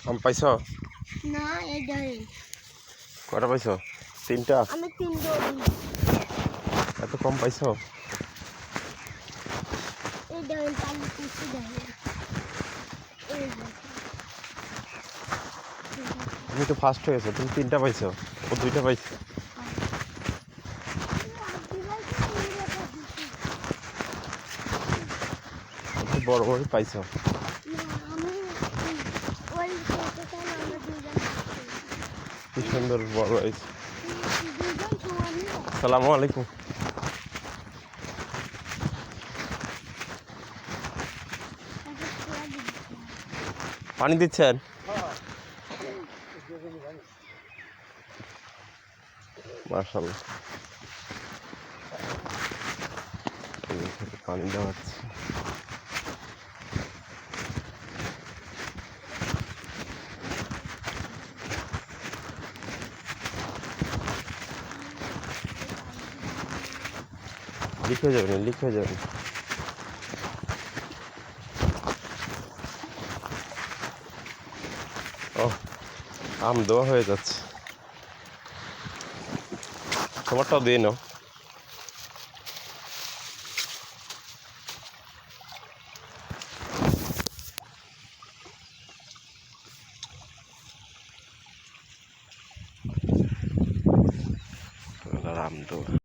আম পাইছ? না এই ধরেন। কটা পাইছ? 3টা? আমি 3 ধরি। এত কম পাইছ? এই ধরেন পানি কুচি ধরেন। এই দেখেন। তুমি তো ফার্স্ট হয়েছো, তুমি 3টা পাইছো, ও 2টা পাইছে। বড় বড় পাইছো। কি সুন্দর বড় হয়েছে। আসসালামু আলাইকুম। পানি দিচ্ছেন? মাশাআল্লাহ, পানি দেওয়া হচ্ছে। লিখে যাবেন, লিখে যাবেন। ও, আম দেওয়া হয়ে যাচ্ছে। তোমারটাও দিয়ে নাও। আম দেওয়া।